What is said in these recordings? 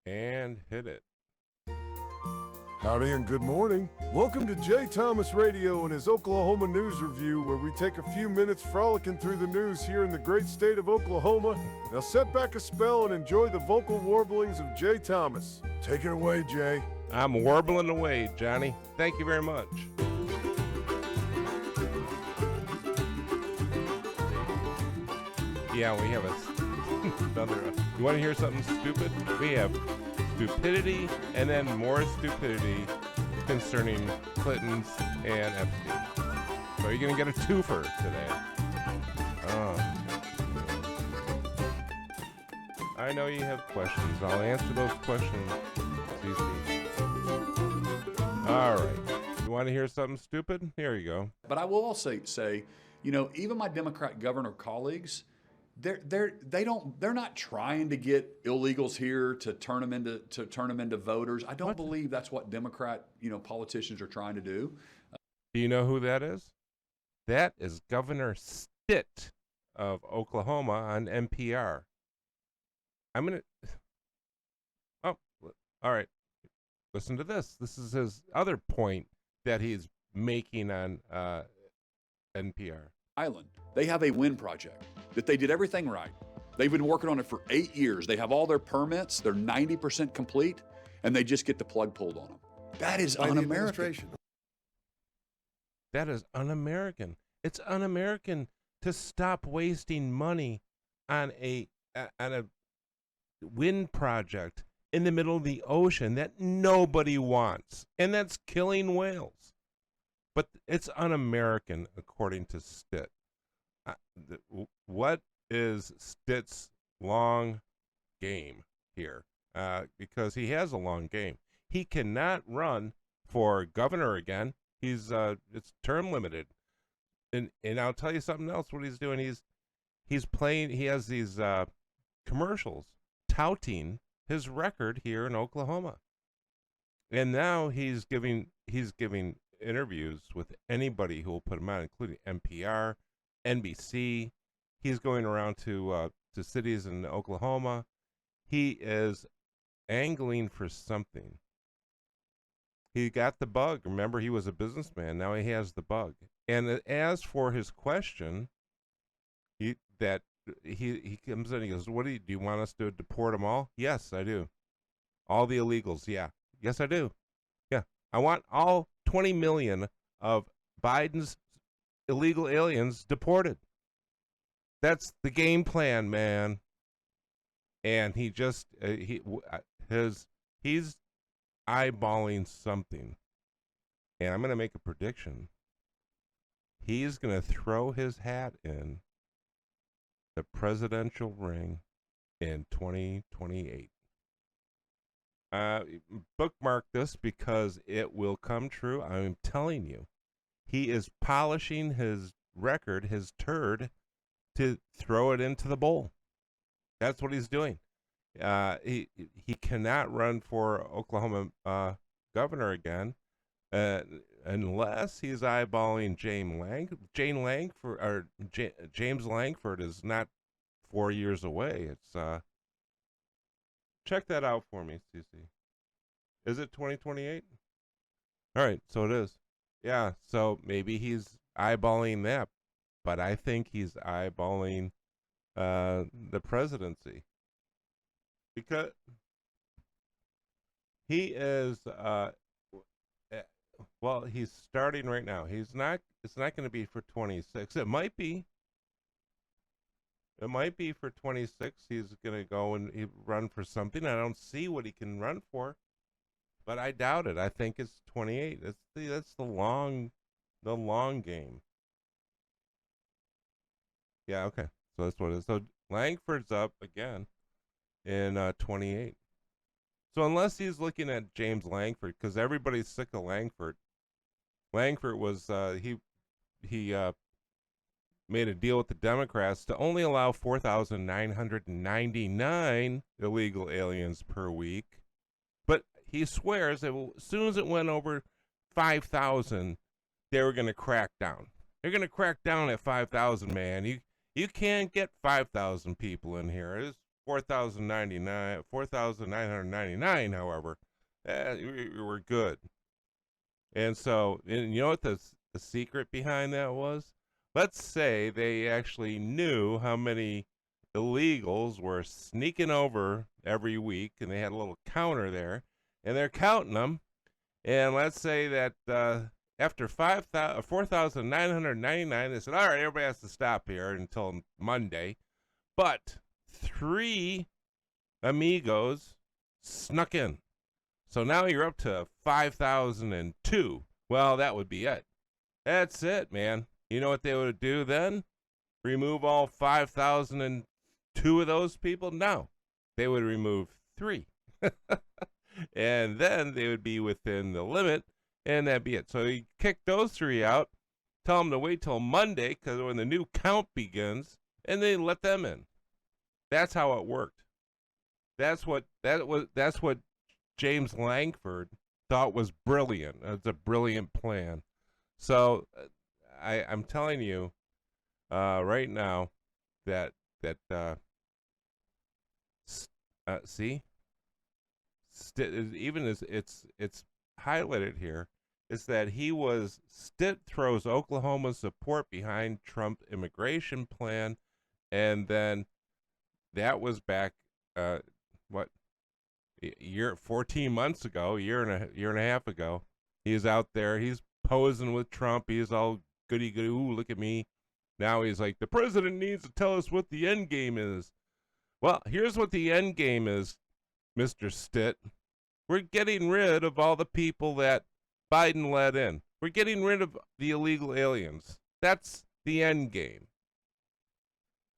And hit it. Howdy and good morning. Welcome to Jay Thomas Radio and his Oklahoma News Review, where we take a few minutes frolicking through the news here in the great state of Oklahoma. Now set back a spell and enjoy the vocal warblings of Jay Thomas. Take it away, Jay. I'm warbling away, Johnny. Thank you very much. Yeah, we have another. You want to hear something stupid? We have stupidity and then more stupidity concerning Clinton's and Epstein. So you're going to get a twofer today. Oh. I know you have questions. I'll answer those questions. All right. You want to hear something stupid? Here you go. But I will also say, you know, even my Democrat governor colleagues, they're not trying to get illegals here to turn them into voters. I don't believe that's what Democrat, politicians are trying to do. Do you know who that is? That is Governor Stitt of Oklahoma on NPR. Oh, all right. Listen to this. This is his other point that he's making on NPR. Island. They have a wind project that they did everything right. They've been working on it for 8 years. They have all their permits. They're 90% complete, and they just get the plug pulled on them. That is un-American. That is un-American. It's un-American to stop wasting money on a wind project in the middle of the ocean that nobody wants, and that's killing whales. But it's un-American, according to Stitt. What is Stitt's long game here? Because he has a long game. He cannot run for governor again. He's it's term limited. And I'll tell you something else. What he's doing, he's playing. He has these commercials touting his record here in Oklahoma, and now he's giving interviews with anybody who will put him on, including NPR, NBC. He's going around to cities in Oklahoma. He is angling for something. He got the bug. Remember, he was a businessman. Now he has the bug. And as for his question, he comes in and he goes, "What do you want us to deport them all?" Yes, I do. All the illegals, yeah. Yes, I do. Yeah, I want all 20 million of Biden's illegal aliens deported. That's the game plan, man. And he just he's eyeballing something. And I'm going to make a prediction. He's going to throw his hat in the presidential ring in 2028. Bookmark this because it will come true. I'm telling you. He is polishing his record, his turd, to throw it into the bowl. That's what he's doing. He cannot run for Oklahoma governor again unless he's eyeballing James Langford is not 4 years away. It's check that out for me, CC. Is it 2028? All right, so it is. Yeah, so maybe he's eyeballing that, but I think he's eyeballing the presidency because he is. Well, he's starting right now. He's not. It's not going to be for 26. It might be. It might be for 26. He's going to go and run for something. I don't see what he can run for. But I doubt it. I think it's 28. That's the long game. Yeah, okay. So that's what it is. So Langford's up again in 28. So unless he's looking at James Langford, because everybody's sick of Langford. Langford was he made a deal with the Democrats to only allow 4,999 illegal aliens per week. But he swears that as soon as it went over 5,000, they were going to crack down. They're going to crack down at 5,000, man. You can't get 5,000 people in here. It's 4,999, however, we were good. And so, and you know what the secret behind that was? Let's say they actually knew how many illegals were sneaking over every week, and they had a little counter there, and they're counting them. And let's say that after 4,999, they said, all right, everybody has to stop here until Monday. But 3 amigos snuck in. So now you're up to 5,002. Well, that would be it. That's it, man. You know what they would do then? Remove all 5,002 of those people? No. They would remove 3. And then they would be within the limit, and that'd be it. So you kick those 3 out, tell them to wait till Monday, because when the new count begins, and then let them in. That's how it worked. That's what James Langford thought was brilliant. It's a brilliant plan. So I'm telling you right now that see, even as it's highlighted here, is that Stitt throws Oklahoma's support behind Trump immigration plan, and then that was back 14 months ago, year and a half ago. He's out there, he's posing with Trump, he's all goody goody, ooh, look at me. Now he's like, the president needs to tell us what the end game is. Well, here's what the end game is, Mr. Stitt. We're getting rid of all the people that Biden let in. We're getting rid of the illegal aliens. That's the end game.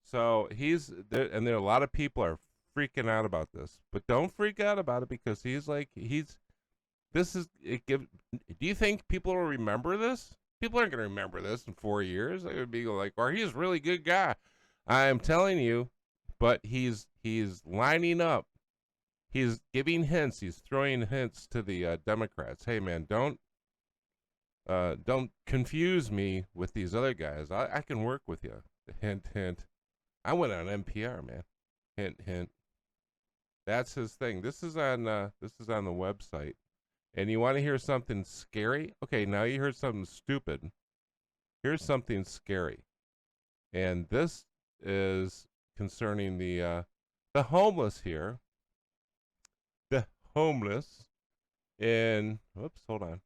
So there, and there are a lot of people are freaking out about this, but don't freak out about it, because do you think people will remember this? People aren't going to remember this in 4 years. They would be like, well, he's a really good guy. I'm telling you, but he's lining up. He's giving hints. He's throwing hints to the Democrats. Hey, man, don't confuse me with these other guys. I can work with you. Hint, hint. I went on NPR, man. Hint, hint. That's his thing. This is on the website. And you want to hear something scary? Okay, now you heard something stupid. Here's something scary. And this is concerning the homeless here. The homeless in hold on.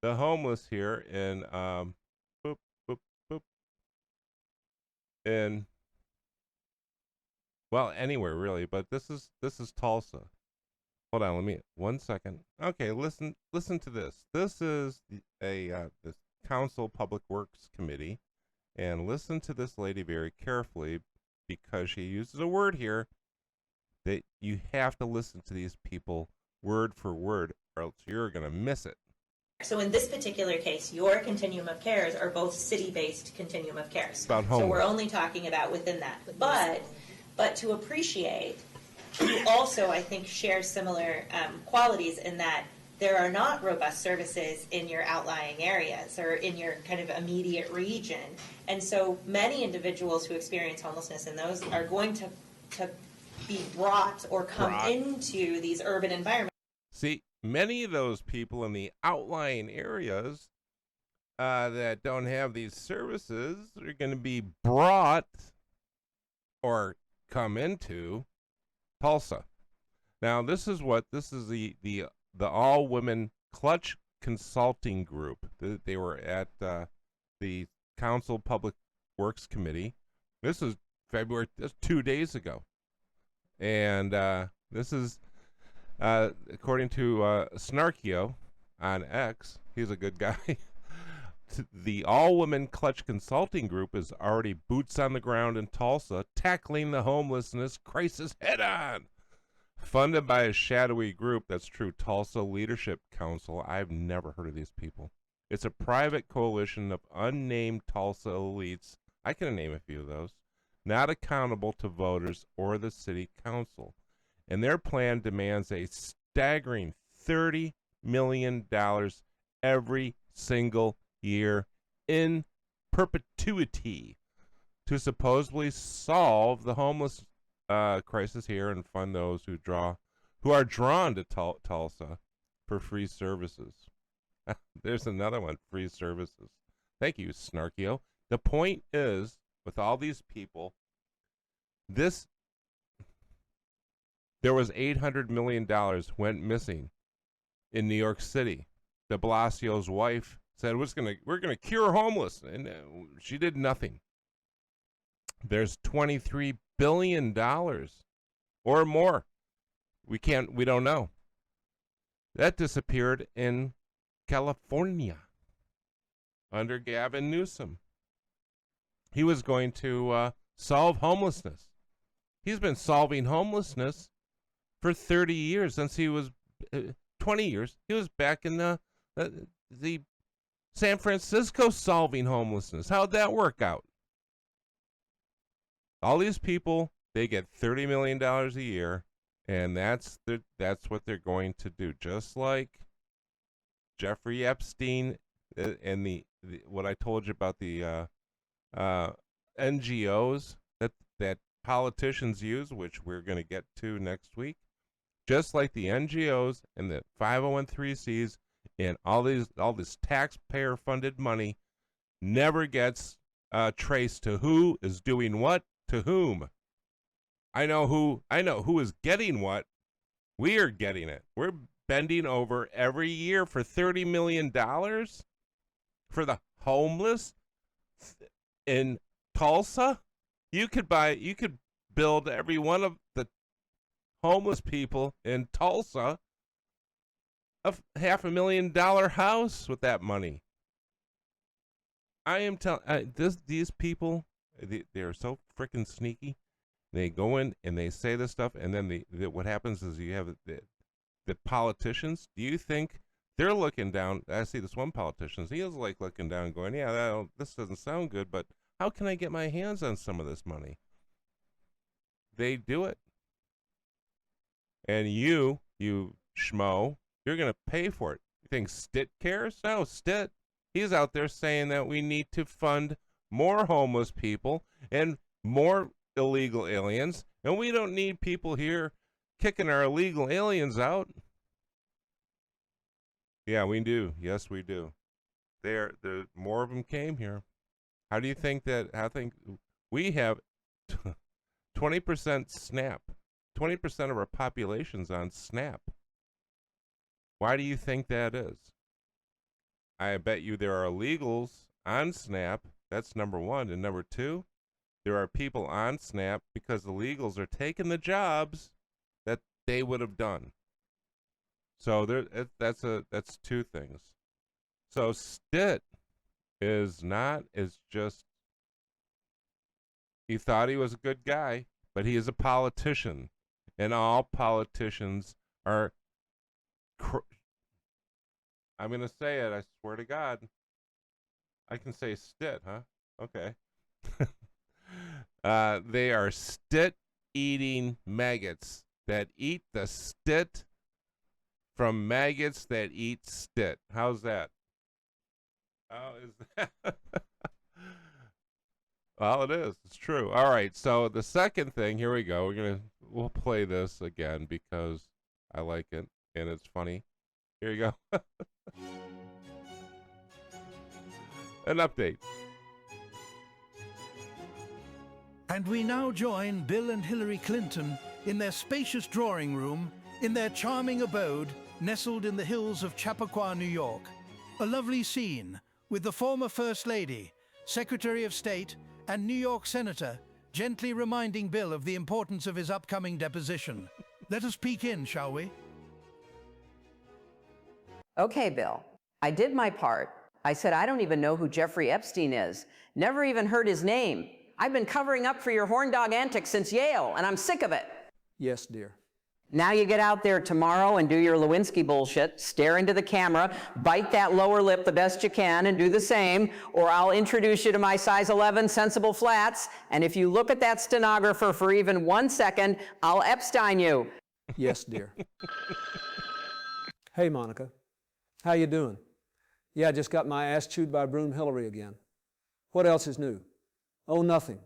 The homeless here in in well, anywhere really, but this is Tulsa. Hold on, let me 1 second. Okay, listen to this. This is the Council Public Works Committee, and listen to this lady very carefully, because she uses a word here that you have to listen to these people word for word, or else you're going to miss it. So in this particular case, your continuum of cares are both city-based continuum of cares. About homeless. So we're only talking about within that. But to appreciate, you also, I think, share similar qualities in that there are not robust services in your outlying areas or in your kind of immediate region. And so many individuals who experience homelessness in those are going to be brought or come into these urban environments. See, many of those people in the outlying areas that don't have these services are going to be brought or come into Tulsa. Now, this is the all-women clutch consulting group. They were at the Council Public Works Committee. This is February, 2 days ago. And this is, according to Snarkio on X, he's a good guy. The all-women clutch consulting group is already boots on the ground in Tulsa, tackling the homelessness crisis head-on. Funded by a shadowy group, that's true, Tulsa Leadership Council. I've never heard of these people. It's a private coalition of unnamed Tulsa elites. I can name a few of those. Not accountable to voters or the city council. And their plan demands a staggering $30 million every single year in perpetuity to supposedly solve the homeless crisis here and fund those who are drawn to Tulsa for free services. There's another one, free services. Thank you, Snarkio. The point is, with all these people, there was $800 million went missing in New York City. De Blasio's wife said we're gonna cure homeless, and she did nothing. There's $23 billion or more. We don't know. That disappeared in California under Gavin Newsom. He was going to solve homelessness. He's been solving homelessness for 30 years, since he was 20 years. He was back in the San Francisco solving homelessness. How'd that work out? All these people, they get $30 million a year, and that's what they're going to do. Just like Jeffrey Epstein and the what I told you about the NGOs that politicians use, which we're going to get to next week. Just like the NGOs and the 501(c)(3)s and all this taxpayer-funded money never gets traced to who is doing what to whom. I know who is getting what. We are getting it. We're bending over every year for $30 million for the homeless in Tulsa. You could build every one of the homeless people in Tulsa a $500,000 house with that money. I am telling these people, they are so freaking sneaky. They go in and they say this stuff, and then what happens is you have the politicians. Do you think they're looking down? I see this one politician. He is like looking down, and going, "Yeah, this doesn't sound good, but how can I get my hands on some of this money?" They do it, and you schmo, you're gonna pay for it. You think Stitt cares? No, Stitt. He's out there saying that we need to fund more homeless people and more illegal aliens, and we don't need people here kicking our illegal aliens out. Yeah, we do. Yes, we do. There more of them came here. How do you think that? I think we have 20% SNAP. 20% of our population's on SNAP. Why do you think that is? I bet you there are illegals on SNAP. That's number one. And number two, there are people on SNAP because illegals are taking the jobs that they would have done. So that's two things. So Stitt is just, he thought he was a good guy, but he is a politician, and all politicians are. I'm gonna say it. I swear to God. I can say Stitt, huh? Okay. They are Stitt-eating maggots that eat the Stitt from maggots that eat Stitt. How's that? How is that? Well, it is. It's true. All right. So the second thing, here we go. We'll play this again because I like it and it's funny. Here you go. An update. And we now join Bill and Hillary Clinton in their spacious drawing room in their charming abode nestled in the hills of Chappaqua, New York. A lovely scene with the former First Lady, Secretary of State, and New York Senator gently reminding Bill of the importance of his upcoming deposition. Let us peek in, shall we? Okay, Bill, I did my part. I said I don't even know who Jeffrey Epstein is. Never even heard his name. I've been covering up for your horn dog antics since Yale, and I'm sick of it. Yes, dear. Now you get out there tomorrow and do your Lewinsky bullshit, stare into the camera, bite that lower lip the best you can and do the same, or I'll introduce you to my size 11 sensible flats, and if you look at that stenographer for even 1 second, I'll Epstein you. Yes, dear. Hey, Monica. How you doing? Yeah, I just got my ass chewed by Broom Hillary again. What else is new? Oh, nothing.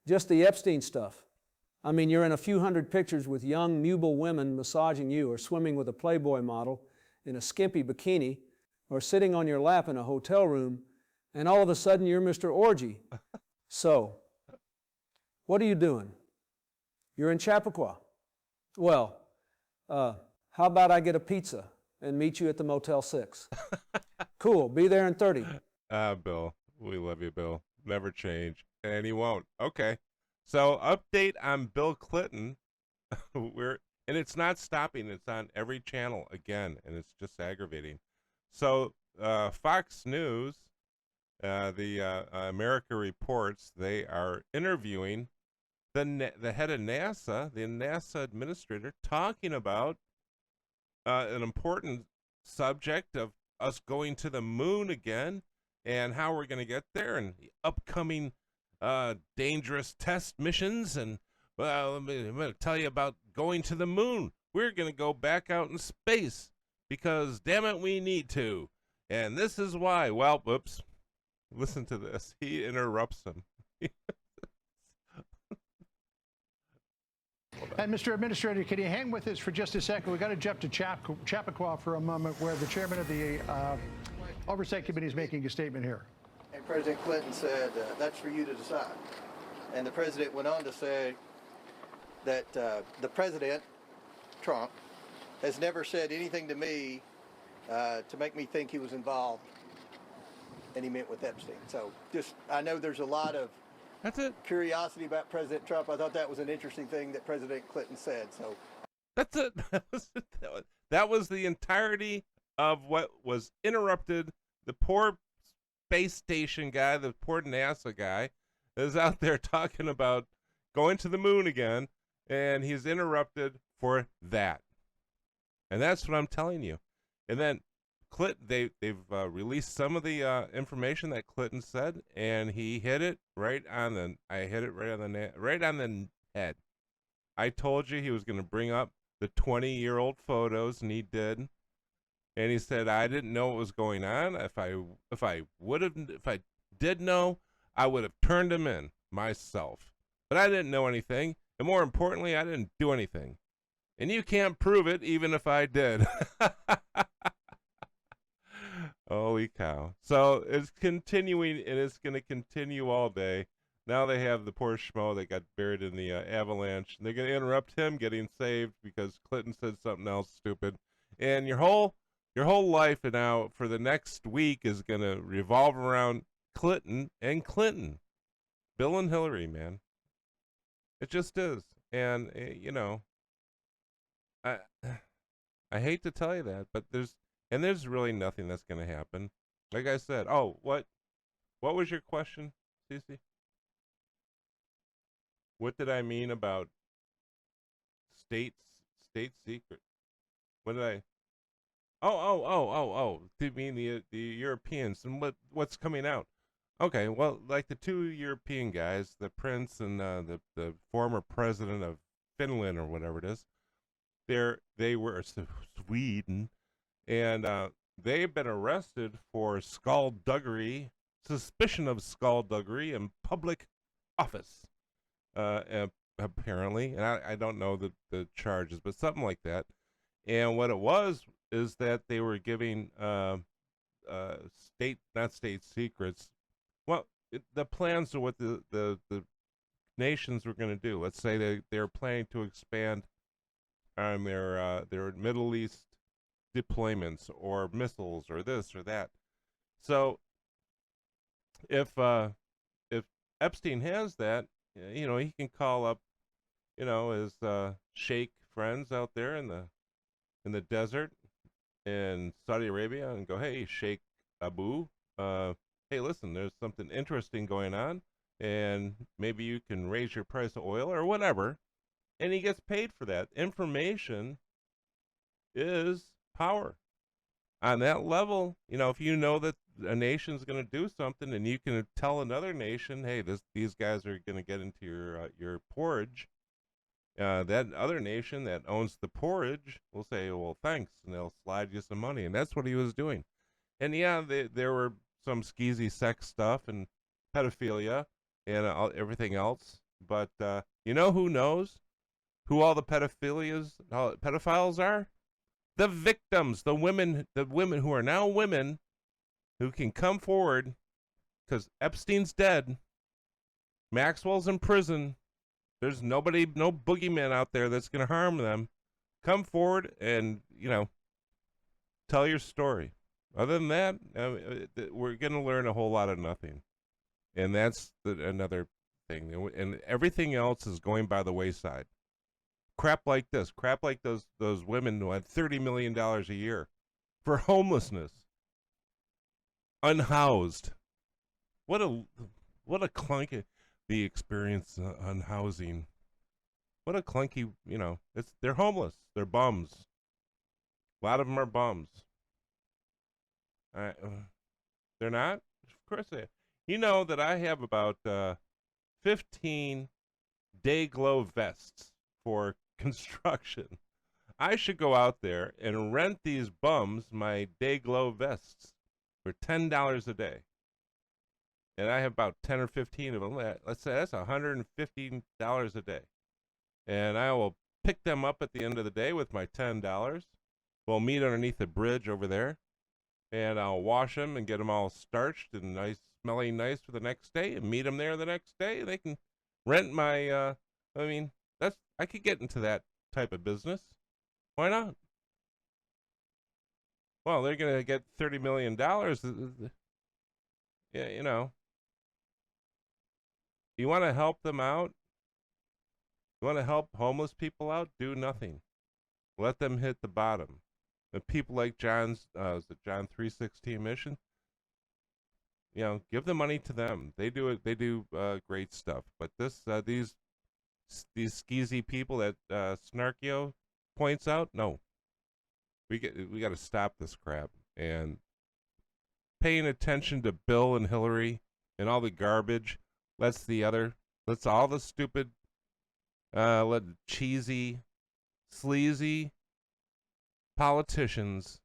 Just the Epstein stuff. I mean, you're in a few hundred pictures with young, mobile women massaging you, or swimming with a Playboy model in a skimpy bikini, or sitting on your lap in a hotel room, and all of a sudden you're Mr. Orgy. So, what are you doing? You're in Chappaqua. Well, how about I get a pizza and meet you at the Motel 6? Cool, be there in 30. Bill, we love you, Bill. Never change, and he won't. Okay. So, update on Bill Clinton. And it's not stopping. It's on every channel again, and it's just aggravating. So, Fox News, the America Reports, they are interviewing the head of NASA, the NASA administrator, talking about an important subject of us going to the moon again and how we're going to get there, and the upcoming dangerous test missions. And well, I'm going to tell you about going to the moon. We're going to go back out in space because, damn it, we need to. And this is why. Well, whoops. Listen to this. He interrupts him. And Mr. Administrator, can you hang with us for just a second? We've got to jump to Chappaqua for a moment, where the chairman of the Oversight Committee is making a statement here. And President Clinton said, that's for you to decide. And the president went on to say that the president, Trump, has never said anything to me to make me think he was involved, and he meant with Epstein. So just, I know there's a lot of That's it. curiosity about President Trump. I thought that was an interesting thing that President Clinton said. So That's it. That was the entirety of what was interrupted. The poor space station guy, the poor NASA guy, is out there talking about going to the moon again, and he's interrupted for that. And that's what I'm telling you. And then Clinton, they've released some of the information that Clinton said, and he hit it right on the. I hit it right on the head. I told you he was going to bring up the 20-year-old photos, and he did. And he said, I didn't know what was going on. If I did know, I would have turned him in myself. But I didn't know anything, and more importantly, I didn't do anything. And you can't prove it, even if I did. Holy cow. So it's continuing, and it's going to continue all day. Now they have the poor schmo that got buried in the avalanche, and they're going to interrupt him getting saved because Clinton said something else stupid. And your whole life now for the next week is going to revolve around Clinton and Clinton. Bill and Hillary, man. It just is. And, I hate to tell you that, but there's really nothing that's going to happen. Like I said, what was your question, Cece? What did I mean about state secret? What did I? Oh. Do you mean the Europeans and what's coming out? Okay, well, like the two European guys, the prince and the former president of Finland or whatever it is, they were Sweden, and they've been arrested for skullduggery, suspicion of skullduggery in public office, apparently. And I don't know the charges, but something like that. And what it was is that they were giving not state secrets. Well, the plans are what the nations were going to do. Let's say they're planning to expand on their Middle East deployments or missiles or this or that. So if Epstein has that, he can call up, his sheikh friends out there in the desert in Saudi Arabia and go, hey, Sheikh Abu, hey, listen, there's something interesting going on, and maybe you can raise your price of oil or whatever, and he gets paid for that. Information is power. On that level, if you know that a nation's going to do something, and you can tell another nation, hey, these guys are going to get into your porridge, that other nation that owns the porridge will say, well, thanks, and they'll slide you some money. And that's what he was doing. And yeah, there were some skeezy sex stuff and pedophilia and everything else But you know who knows who all the pedophiles are? The victims, the women who are now women who can come forward because Epstein's dead. Maxwell's in prison. There's no boogeyman out there that's going to harm them. Come forward and, tell your story. Other than that, we're going to learn a whole lot of nothing. And that's another thing. And everything else is going by the wayside. Crap like this. Crap like those women who had $30 million a year for homelessness. Unhoused. What a clunky the experience on housing. What a clunky, they're homeless. They're bums. A lot of them are bums. They're not? Of course they are. You know that I have about 15 day glow vests for construction. I should go out there and rent these bums my day glow vests for $10 a day. And I have about 10 or 15 of them. Let's say that's $115 a day. And I will pick them up at the end of the day with my $10. We'll meet underneath the bridge over there. And I'll wash them and get them all starched and smelling nice for the next day, and meet them there the next day. They can rent my, I could get into that type of business. Why not? Well, they're going to get $30 million. Yeah, You want to help them out? You want to help homeless people out? Do nothing. Let them hit the bottom. And people like John's, the John 3:16 mission, give the money to them. They do it. They do great stuff. But these skeezy people that Snarkio points out, no. We got to stop this crap. And paying attention to Bill and Hillary and all the garbage lets all the stupid, cheesy, sleazy politicians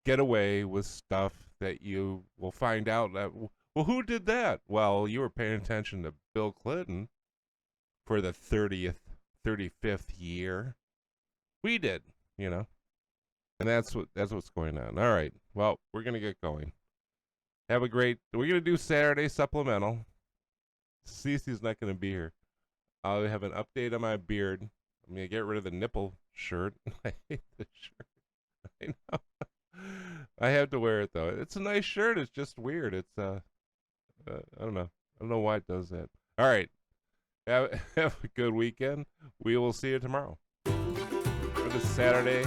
get away with stuff that you will find out that, well, who did that? Well, you were paying attention to Bill Clinton for the 35th year. We did, and that's what's going on. All right. Well, we're going to get going. We're going to do Saturday supplemental. Cece's not going to be here. I'll have an update on my beard. I'm going to get rid of the nipple shirt. I hate the shirt. I know. I have to wear it, though. It's a nice shirt. It's just weird. It's, I don't know. I don't know why it does that. All right. Have a good weekend. We will see you tomorrow for the Saturday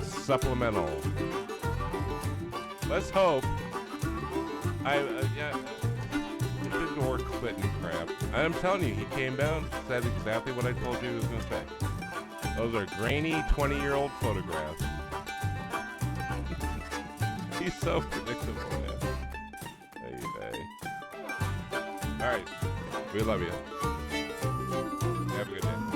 supplemental. Let's hope. It didn't work, Clinton crap. I'm telling you, he came down, said exactly what I told you he was going to say. Those are grainy 20-year-old photographs. He's so predictable, man. Hey. All right. We love you. Have a good day.